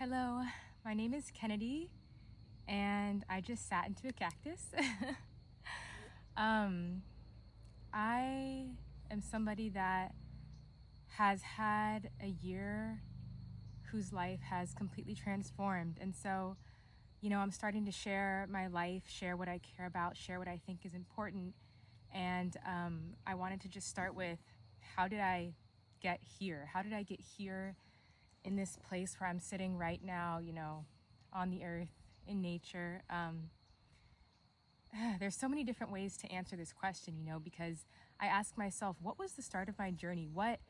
Hello, my name is Kennedy, and I just sat into a cactus. um, I am somebody that has had a year whose life has completely transformed. And so, I'm starting to share my life, share what I care about, share what I think is important. And I wanted to just start with, how did I get here? How did I get here in this place where I'm sitting right now, on the earth, in nature? There's so many different ways to answer this question, because I ask myself, what was the start of my journey? What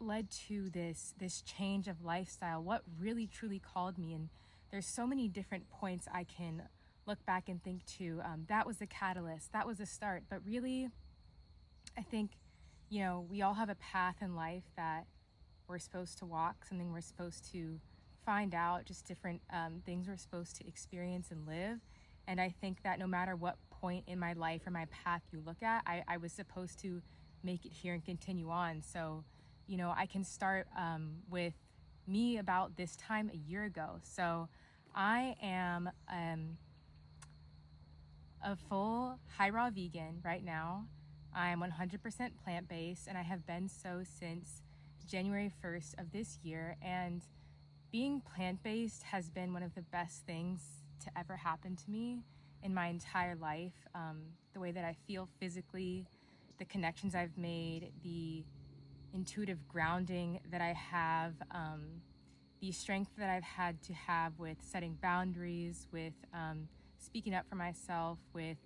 led to this change of lifestyle? What really truly called me? And there's so many different points I can look back and think to. That was the catalyst. That was the start. But really, I think, we all have a path in life that we're supposed to walk, something we're supposed to find out, just different things we're supposed to experience and live. And I think that no matter what point in my life or my path you look at, I was supposed to make it here and continue on. So, I can start with me about this time a year ago. So I am a full high raw vegan right now. I'm 100% plant-based, and I have been so since January 1st of this year. And being plant-based has been one of the best things to ever happen to me in my entire life. The way that I feel physically, the connections I've made, the intuitive grounding that I have, the strength that I've had to have with setting boundaries, with speaking up for myself, with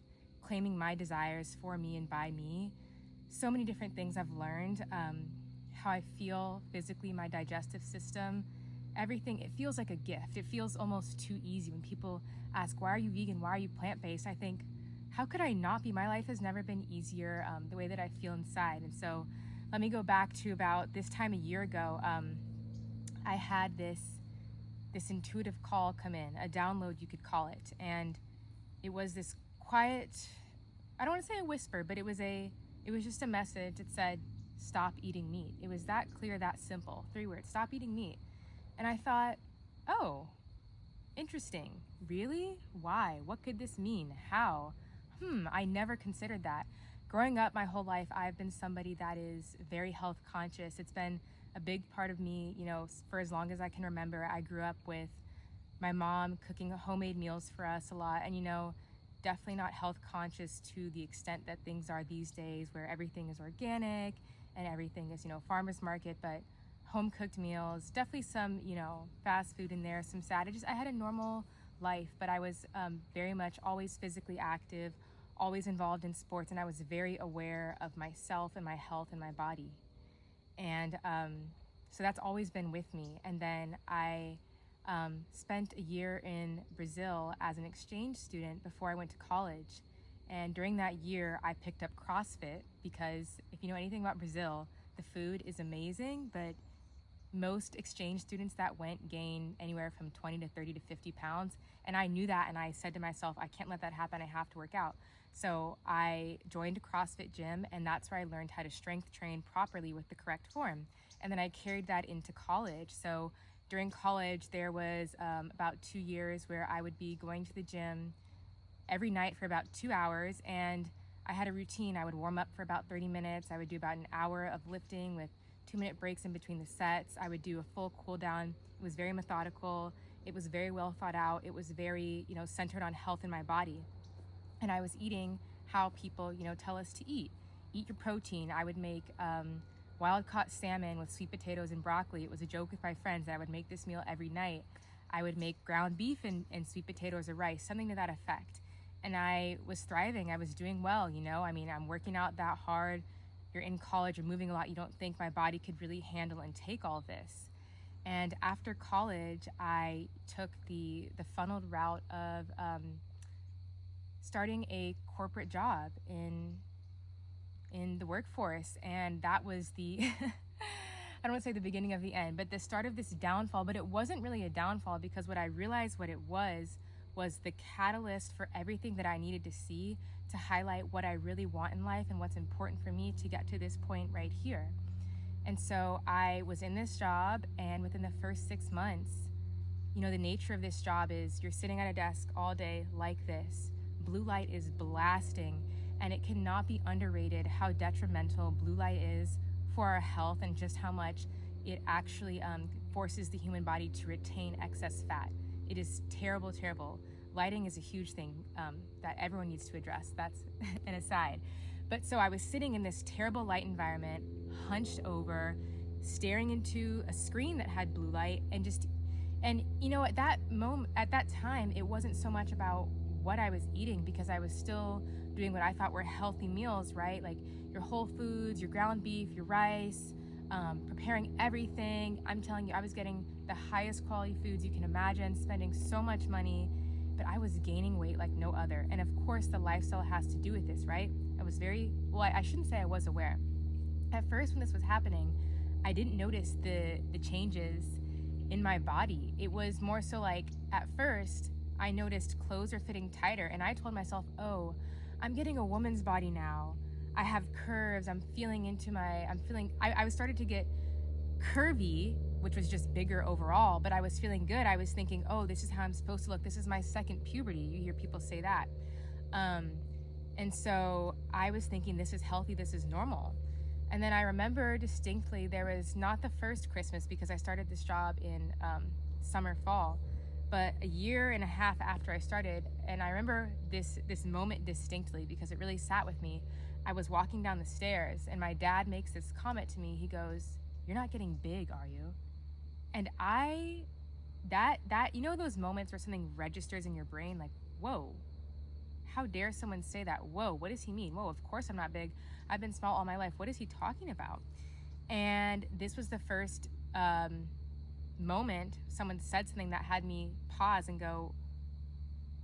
claiming my desires for me and by me. So many different things I've learned. How I feel physically, my digestive system, everything. It feels like a gift. It feels almost too easy when people ask, why are you vegan? Why are you plant-based? I think, how could I not be? My life has never been easier, the way that I feel inside. And so let me go back to about this time a year ago. I had this intuitive call come in, a download you could call it. And it was this quiet, I don't want to say a whisper, but it was just a message that said, stop eating meat. It was that clear, that simple. 3 words, stop eating meat. And I thought, oh, interesting. Really? Why? What could this mean? How? I never considered that. Growing up my whole life, I've been somebody that is very health conscious. It's been a big part of me, for as long as I can remember. I grew up with my mom cooking homemade meals for us a lot. And, definitely not health conscious to the extent that things are these days, where everything is organic and everything is, farmer's market, but home cooked meals, definitely some, fast food in there, some sad. I had a normal life, but I was very much always physically active, always involved in sports, and I was very aware of myself and my health and my body. And so that's always been with me. And then I spent a year in Brazil as an exchange student before I went to college. And during that year, I picked up CrossFit, because if you know anything about Brazil, the food is amazing, but most exchange students that went gain anywhere from 20 to 30 to 50 pounds. And I knew that, and I said to myself, I can't let that happen. I have to work out. So I joined a CrossFit gym, and that's where I learned how to strength train properly with the correct form. And then I carried that into college. So during college, there was about 2 years where I would be going to the gym every night for about 2 hours. And I had a routine. I would warm up for about 30 minutes. I would do about an hour of lifting with 2-minute breaks in between the sets. I would do a full cool down. It was very methodical. It was very well thought out. It was very, centered on health in my body. And I was eating how people, tell us to eat. Eat your protein. I would make wild caught salmon with sweet potatoes and broccoli. It was a joke with my friends that I would make this meal every night. I would make ground beef and sweet potatoes or rice, something to that effect. And I was thriving. I was doing well, I'm working out that hard. You're in college, you're moving a lot. You don't think my body could really handle and take all this. And after college, I took the funneled route of starting a corporate job in the workforce. And that was the, I don't want to say the beginning of the end, but the start of this downfall. But it wasn't really a downfall, because what I realized what it was the catalyst for everything that I needed to see to highlight what I really want in life and what's important for me to get to this point right here. And so I was in this job, and within the first 6 months, you know, the nature of this job is you're sitting at a desk all day like this. Blue light is blasting, and it cannot be underrated how detrimental blue light is for our health and just how much it actually forces the human body to retain excess fat. It is terrible, terrible. Lighting is a huge thing that everyone needs to address. That's an aside. But so I was sitting in this terrible light environment, hunched over, staring into a screen that had blue light, and you know, at that moment, at that time, it wasn't so much about what I was eating, because I was still doing what I thought were healthy meals, right? Like your whole foods, your ground beef, your rice, preparing everything. I'm telling you, I was getting the highest quality foods you can imagine, spending so much money, but I was gaining weight like no other. And of course, the lifestyle has to do with this, right? I was I shouldn't say I was aware. At first, when this was happening, I didn't notice the changes in my body. It was more so like, at first, I noticed clothes are fitting tighter, and I told myself, oh, I'm getting a woman's body now. I have curves. I was started to get curvy, which was just bigger overall, but I was feeling good. I was thinking, oh, this is how I'm supposed to look. This is my second puberty. You hear people say that. And so I was thinking, this is healthy, this is normal. And then I remember distinctly, there was not the first Christmas, because I started this job in summer, fall, but a year and a half after I started. And I remember this moment distinctly because it really sat with me. I was walking down the stairs, and my dad makes this comment to me. He goes, "You're not getting big, are you?" And you know those moments where something registers in your brain, like, whoa, how dare someone say that? Whoa, what does he mean? Whoa, of course I'm not big. I've been small all my life. What is he talking about? And this was the first moment someone said something that had me pause and go,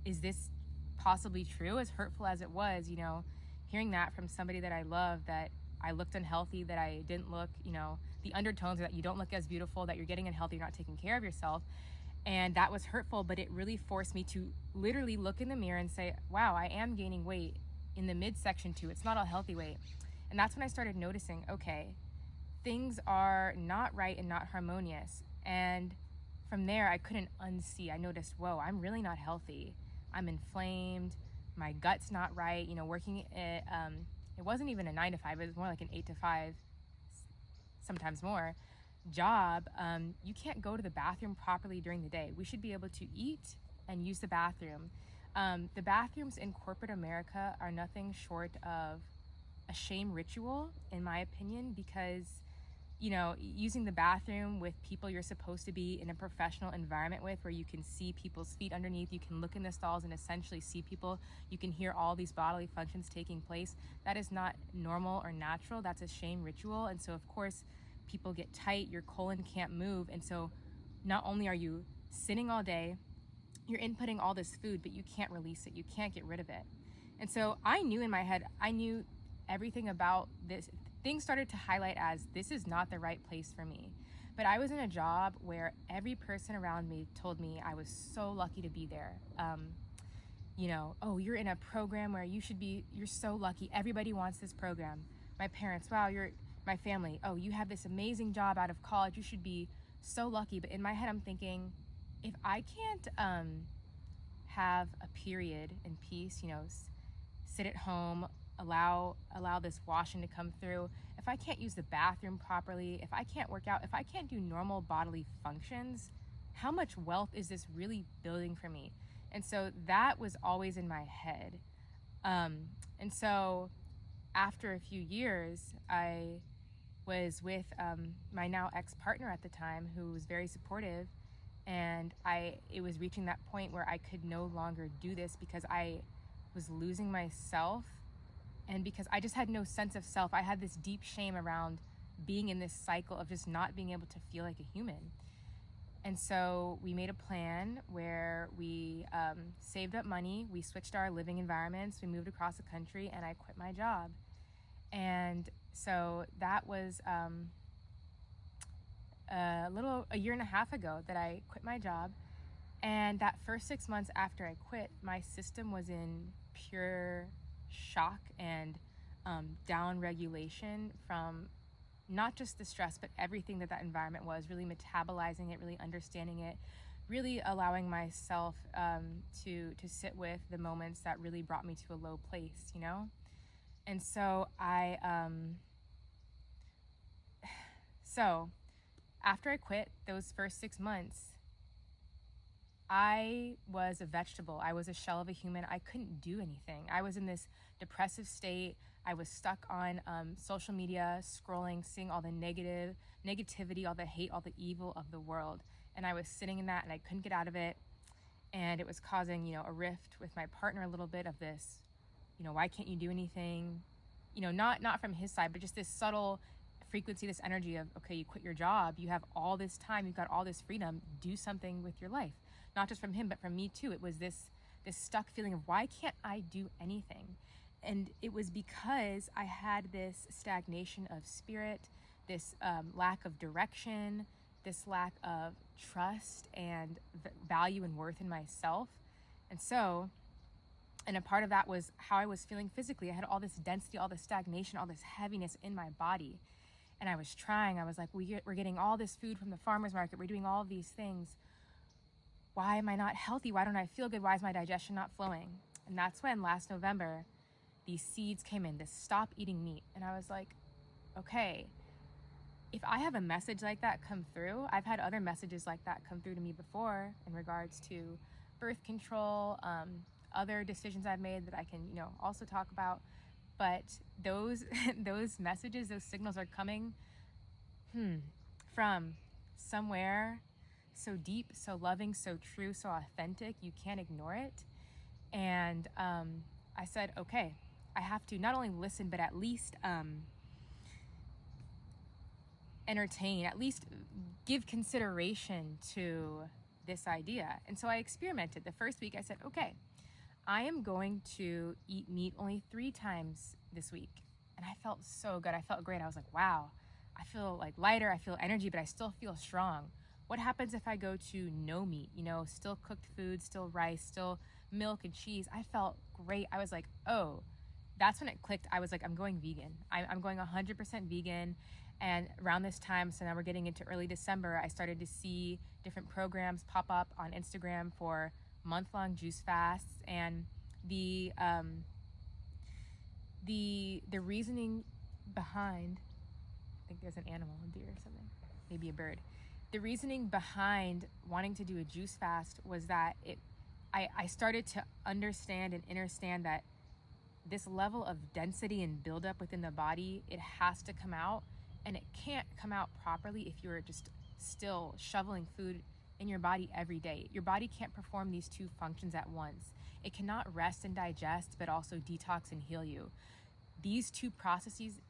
is this possibly true? As hurtful as it was, you know, hearing that from somebody that I love, that I looked unhealthy, that I didn't look, you know, the undertones are that you don't look as beautiful, that you're getting unhealthy, you're not taking care of yourself. And that was hurtful, but it really forced me to literally look in the mirror and say, wow, I am gaining weight in the midsection too. It's not all healthy weight. And that's when I started noticing, okay, things are not right and not harmonious. And from there, I couldn't unsee. I noticed, whoa, I'm really not healthy. I'm inflamed. My gut's not right. You know, working at, it wasn't even a 9 to 5. It was more like an 8 to 5, sometimes more, job. You can't go to the bathroom properly during the day. We should be able to eat and use the bathroom. The bathrooms in corporate America are nothing short of a shame ritual, in my opinion, because, you know, using the bathroom with people you're supposed to be in a professional environment with, where you can see people's feet underneath, you can look in the stalls and essentially see people, you can hear all these bodily functions taking place. That is not normal or natural. That's a shame ritual. And so, of course, people get tight, your colon can't move. And so not only are you sitting all day, you're inputting all this food, but you can't release it. You can't get rid of it. And so I knew in my head, I knew everything about this. Things started to highlight as, this is not the right place for me. But I was in a job where every person around me told me I was so lucky to be there. You know, oh, you're in a program where you're so lucky. Everybody wants this program. My parents, wow, my family, oh, you have this amazing job out of college. You should be so lucky. But in my head, I'm thinking, if I can't have a period in peace, you know, sit at home, allow this washing to come through, if I can't use the bathroom properly, if I can't work out, if I can't do normal bodily functions, how much wealth is this really building for me? And so that was always in my head. And so after a few years, I was with my now ex-partner at the time, who was very supportive, and it was reaching that point where I could no longer do this because I was losing myself, and because I just had no sense of self. I had this deep shame around being in this cycle of just not being able to feel like a human. And so we made a plan where we saved up money, we switched our living environments, we moved across the country, and I quit my job. And so that was a year and a half ago that I quit my job. And that first 6 months after I quit, my system was in pure shock and down regulation from not just the stress, but everything that environment was, really metabolizing it, really understanding it, really allowing myself to sit with the moments that really brought me to a low place, you know? And so so after I quit those first 6 months, I was a vegetable. I was a shell of a human. I couldn't do anything. I was in this depressive state. I was stuck on social media, scrolling, seeing all the negativity, all the hate, all the evil of the world. And I was sitting in that and I couldn't get out of it. And it was causing, a rift with my partner a little bit of this, why can't you do anything? Not from his side, but just this subtle frequency, this energy of, okay, you quit your job, you have all this time, you've got all this freedom, do something with your life. Not just from him, but from me too. It was this stuck feeling of, why can't I do anything? And it was because I had this stagnation of spirit, this lack of direction, this lack of trust and value and worth in myself. And a part of that was how I was feeling physically. I had all this density, all this stagnation, all this heaviness in my body. And I was like, we're getting all this food from the farmer's market. We're doing all these things. Why am I not healthy? Why don't I feel good? Why is my digestion not flowing? And that's when last November, these seeds came in, this stop eating meat. And I was like, okay, if I have a message like that come through, I've had other messages like that come through to me before in regards to birth control, other decisions I've made that I can, also talk about. But those messages, those signals are coming from somewhere so deep, so loving, so true, so authentic, you can't ignore it. And I said, okay, I have to not only listen, but at least entertain, at least give consideration to this idea. And so I experimented. The first week I said, okay, I am going to eat meat only 3 times this week. And I felt so good. I felt great. I was like, wow, I feel like lighter. I feel energy, but I still feel strong. What happens if I go to no meat, still cooked food, still rice, still milk and cheese? I felt great. I was like, oh, that's when it clicked. I was like, I'm going vegan. I'm going 100% vegan. And around this time, so now we're getting into early December, I started to see different programs pop up on Instagram for month-long juice fasts. And the reasoning behind, I think there's an animal, a deer or something, maybe a bird. The reasoning behind wanting to do a juice fast was that I started to understand and understand that this level of density and buildup within the body, it has to come out, and it can't come out properly if you're just still shoveling food in your body every day. Your body can't perform these 2 functions at once. It cannot rest and digest, but also detox and heal you. These 2 processes,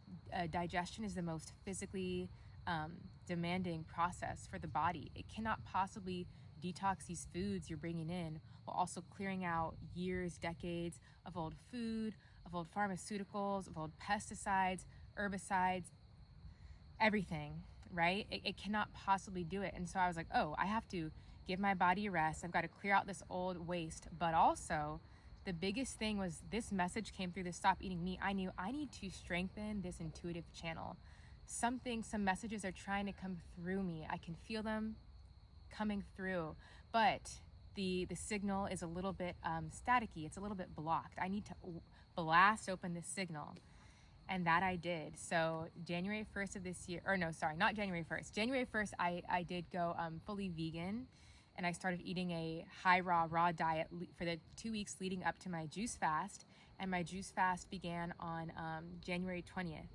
digestion is the most physically demanding process for the body. It cannot possibly detox these foods you're bringing in while also clearing out years, decades of old food, of old pharmaceuticals, of old pesticides, herbicides, everything, right? It cannot possibly do it. And so I was like, oh, I have to give my body a rest. I've got to clear out this old waste. But also, the biggest thing was this message came through the stop eating meat. I knew I need to strengthen this intuitive channel. Some messages are trying to come through me. I can feel them coming through, but the signal is a little bit staticky. It's a little bit blocked. I need to blast open the signal. And that I did. So January 1st of this year, or no, sorry, not January 1st. January 1st, I did go fully vegan, and I started eating a high raw diet for the 2 weeks leading up to my juice fast. And my juice fast began on January 20th.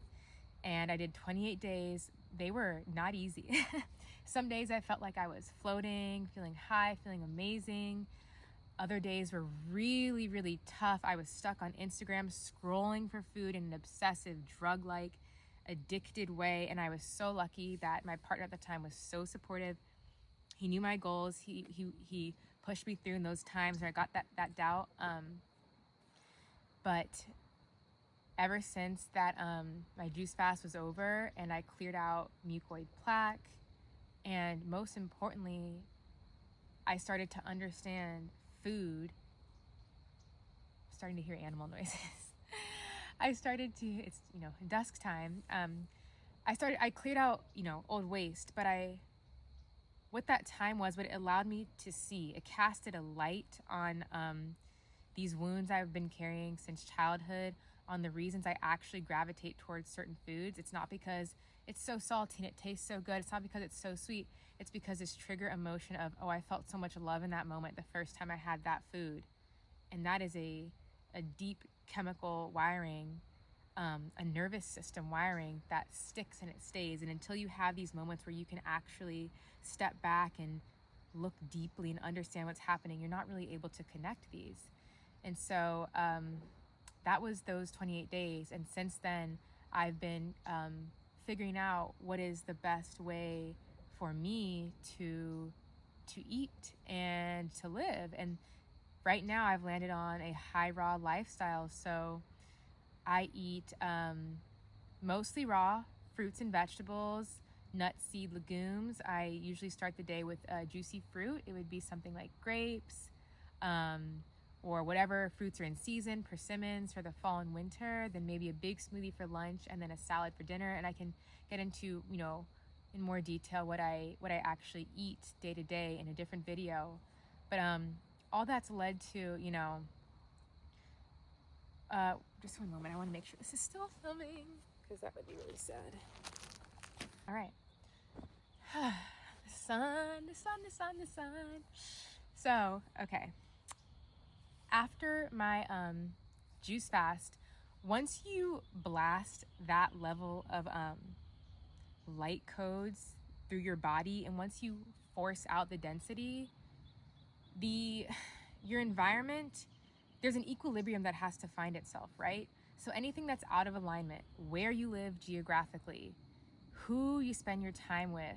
And I did 28 days. They were not easy. Some days I felt like I was floating, feeling high, feeling amazing. Other days were really, really tough. I was stuck on Instagram scrolling for food in an obsessive, drug-like, addicted way. And I was so lucky that my partner at the time was so supportive. He knew my goals. He pushed me through in those times where I got that doubt. But ever since that, my juice fast was over and I cleared out mucoid plaque, and most importantly, I started to understand food. Starting to hear animal noises. It's dusk time. I cleared out old waste, but what that time was, what it allowed me to see, it casted a light on these wounds I've been carrying since childhood, on the reasons I actually gravitate towards certain foods. It's not because it's so salty and it tastes so good. It's not because it's so sweet. It's because this trigger emotion of, oh, I felt so much love in that moment the first time I had that food. And that is a deep chemical wiring, a nervous system wiring that sticks and it stays. And until you have these moments where you can actually step back and look deeply and understand what's happening, you're not really able to connect these. And so that was those 28 days. And since then, I've been figuring out what is the best way for me to eat and to live. And right now I've landed on a high raw lifestyle. So I eat mostly raw fruits and vegetables, nuts, seed, legumes. I usually start the day with juicy fruit. It would be something like grapes, or whatever fruits are in season, persimmons for the fall and winter, then maybe a big smoothie for lunch, and then a salad for dinner. And I can get into, in more detail what I actually eat day to day in a different video. But all that's led to, just one moment, I want to make sure this is still filming, because that would be really sad. All right. The sun. So, okay. After my juice fast, once you blast that level of light codes through your body, and once you force out the density, your environment, there's an equilibrium that has to find itself, right? So anything that's out of alignment, where you live geographically, who you spend your time with,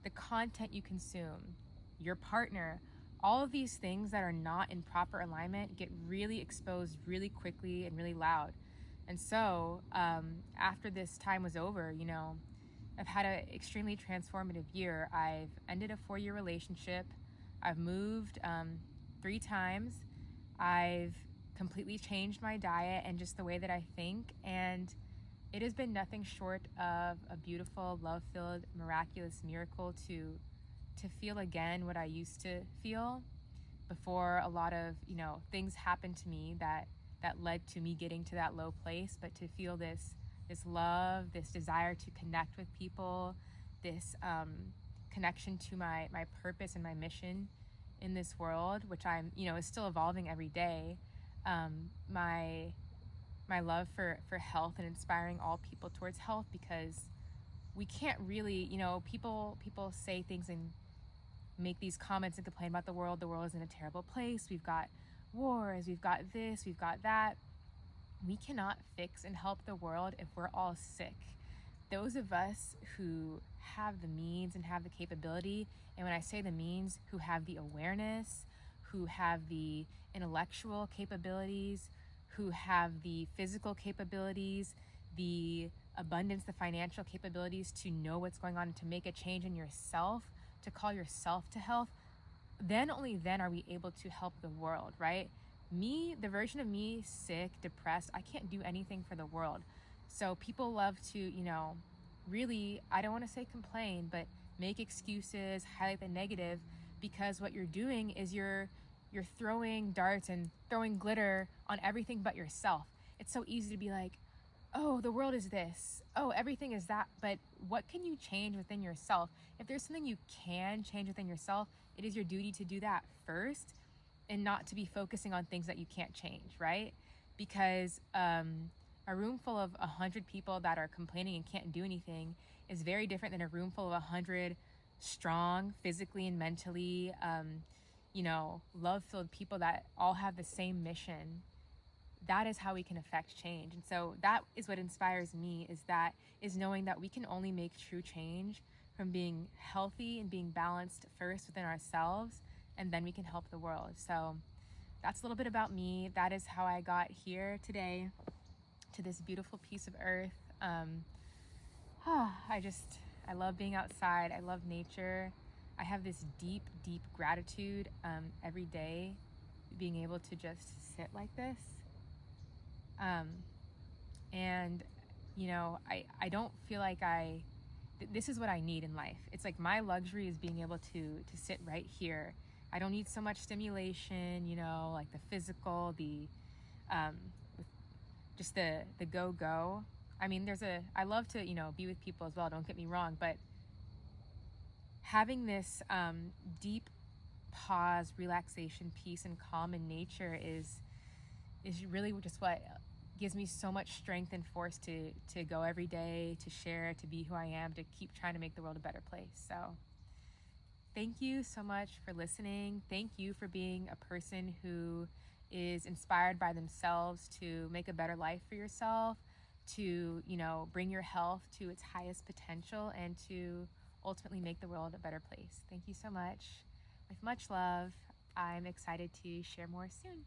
the content you consume, your partner, all of these things that are not in proper alignment get really exposed really quickly and really loud. And so after this time was over, I've had an extremely transformative year. I've ended a 4-year relationship. I've moved 3 times. I've completely changed my diet and just the way that I think. And it has been nothing short of a beautiful, love-filled, miraculous miracle to feel again what I used to feel before a lot of, things happened to me that led to me getting to that low place. But to feel this love, this desire to connect with people, this connection to my purpose and my mission in this world, which I'm, is still evolving every day. My love for health and inspiring all people towards health, because we can't really, people say things and make these comments and complain about the world. The world is in a terrible place. We've got wars, we've got this, we've got that. We cannot fix and help the world if we're all sick. Those of us who have the means and have the capability, and when I say the means, who have the awareness, who have the intellectual capabilities, who have the physical capabilities, the abundance, the financial capabilities to know what's going on and to make a change in yourself, to call yourself to health, then only then are we able to help the world, right? Me, the version of me, sick, depressed, I can't do anything for the world. So people love to, really, I don't want to say complain, but make excuses, highlight the negative, because what you're doing is you're throwing darts and throwing glitter on everything but yourself. It's so easy to be like, oh, the world is this, oh, everything is that, but what can you change within yourself? If there's something you can change within yourself, it is your duty to do that first, and not to be focusing on things that you can't change, right? Because a room full of 100 people that are complaining and can't do anything is very different than a room full of 100 strong, physically and mentally, love-filled people that all have the same mission. That is how we can affect change. And so that is what inspires me, is knowing that we can only make true change from being healthy and being balanced first within ourselves, and then we can help the world. So that's a little bit about me. That is how I got here today to this beautiful piece of earth. I love being outside. I love nature. I have this deep, deep gratitude every day, being able to just sit like this. And I don't feel like I this is what I need in life. It's like my luxury is being able to sit right here. I don't need so much stimulation, you know, like the physical, the just the go. I mean, I love to, you know, be with people as well, don't get me wrong, but having this deep pause, relaxation, peace, and calm in nature is really just what gives me so much strength and force to go every day, to share, to be who I am, to keep trying to make the world a better place. So thank you so much for listening. Thank you for being a person who is inspired by themselves to make a better life for yourself, to, you know, bring your health to its highest potential, and to ultimately make the world a better place. Thank you so much. With much love, I'm excited to share more soon.